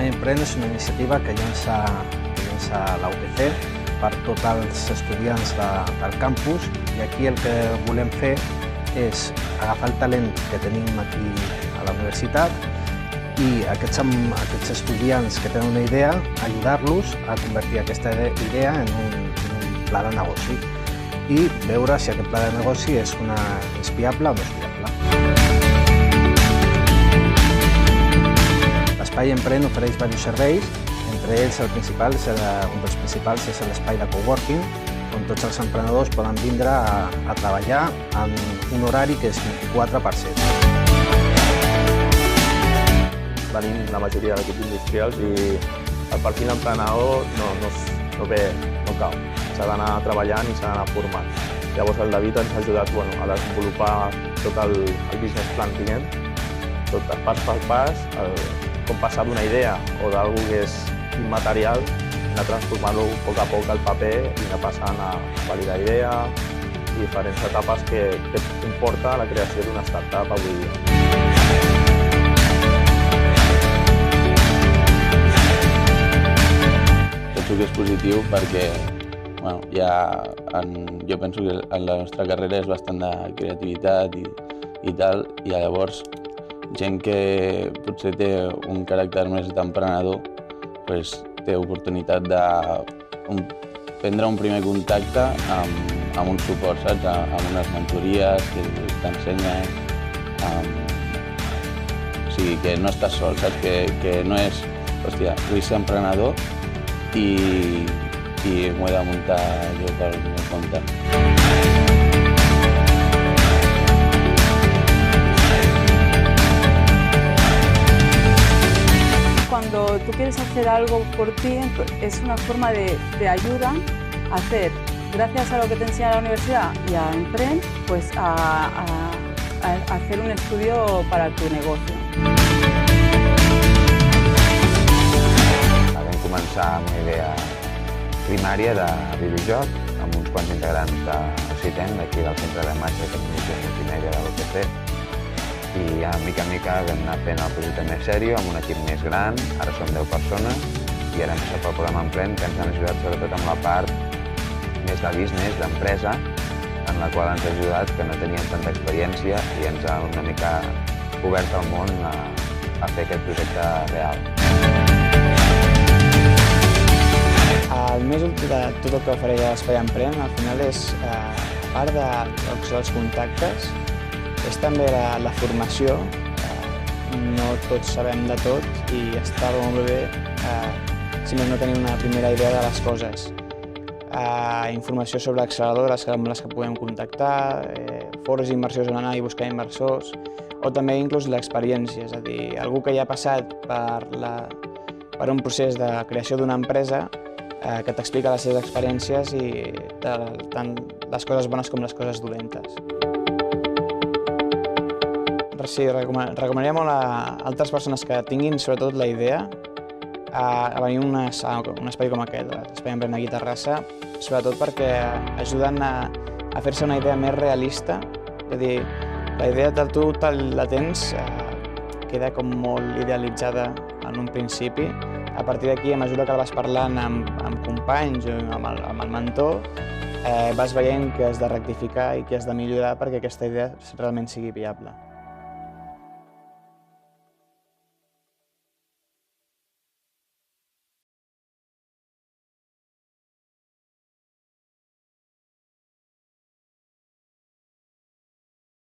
Emprèn és una iniciativa que llança la UPC per tots els estudiants del campus, i aquí el que volem fer és agafar el talent que tenim aquí a la universitat i aquests estudiants que tenen una idea, ajudar-los a convertir aquesta idea en un pla de negoci i veure si aquest pla de negoci és viable o no és viable. L'Espai Emprèn ofereix diversos serveis, entre ells un dels principals és l'espai de coworking, on tots els emprenedors poden vindre a treballar en un horari que és 24/7. Tenim la majoria d'equips industrials i el perfil emprenedor no cau. S'ha d'anar treballant i s'ha d'anar formant. Llavors el David ens ha ajudat a desenvolupar tot el business plan que tinguem, tot pas per pas, com passar d'una idea o d'alguna que és immaterial, anar transformant-lo a poc al paper i anar passant a validar idea i diferents etapes que comporta la creació d'una startup avui dia. Penso que és positiu perquè jo penso que en la nostra carrera és bastant de creativitat i tal, i llavors gent que potser té un caràcter més d'emprenedor té oportunitat de prendre un primer contacte amb un suport, saps? Amb unes mentories que t'ensenyen. O sigui, que no estàs sol, saps? Que no és, hòstia, vull ser emprenedor i m'ho he de muntar jo pel meu compte. Cuando tú quieres hacer algo por ti, es una forma de ayuda a hacer, gracias a lo que te enseña la universidad y a Emprèn, pues a hacer un estudio para tu negocio. Vam començar amb una idea primària de videojoc, amb uns quants integrants del CITEM, d'aquí del Centre de Màgia i Tecnologia Multimèdia de l'UPC, i mica en mica vam anar fent el projecte més sèrio, amb un equip més gran, ara som 10 persones, i ara hem passat pel programa Emprèn, que ens han ajudat sobretot amb la part més de business, d'empresa, en la qual ens ha ajudat, que no teníem tanta experiència i ens ha una mica obert el món a fer aquest projecte real. El més útil de tot el que ofereix l'Espai Emprèn, al final és, a part dels contactes, és també la formació. No tots sabem de tot i està molt bé si més no tenim una primera idea de les coses. Informació sobre acceleradores amb les que podem contactar, fors d'inversions on anar i buscar inversors, o també inclús l'experiència, és a dir, algú que ja ha passat per un procés de creació d'una empresa que t'explica les seves experiències i tant les coses bones com les coses dolentes. Sí, recomanaria molt a altres persones que tinguin sobretot la idea a venir a un espai com aquest, l'Espai Emprèn aquí a Terrassa, sobretot perquè ajuden a fer-se una idea més realista. És a dir, la idea de tu la tens, queda com molt idealitzada en un principi. A partir d'aquí, a mesura que la vas parlant amb companys o amb el mentor, vas veient què has de rectificar i què has de millorar perquè aquesta idea realment sigui viable.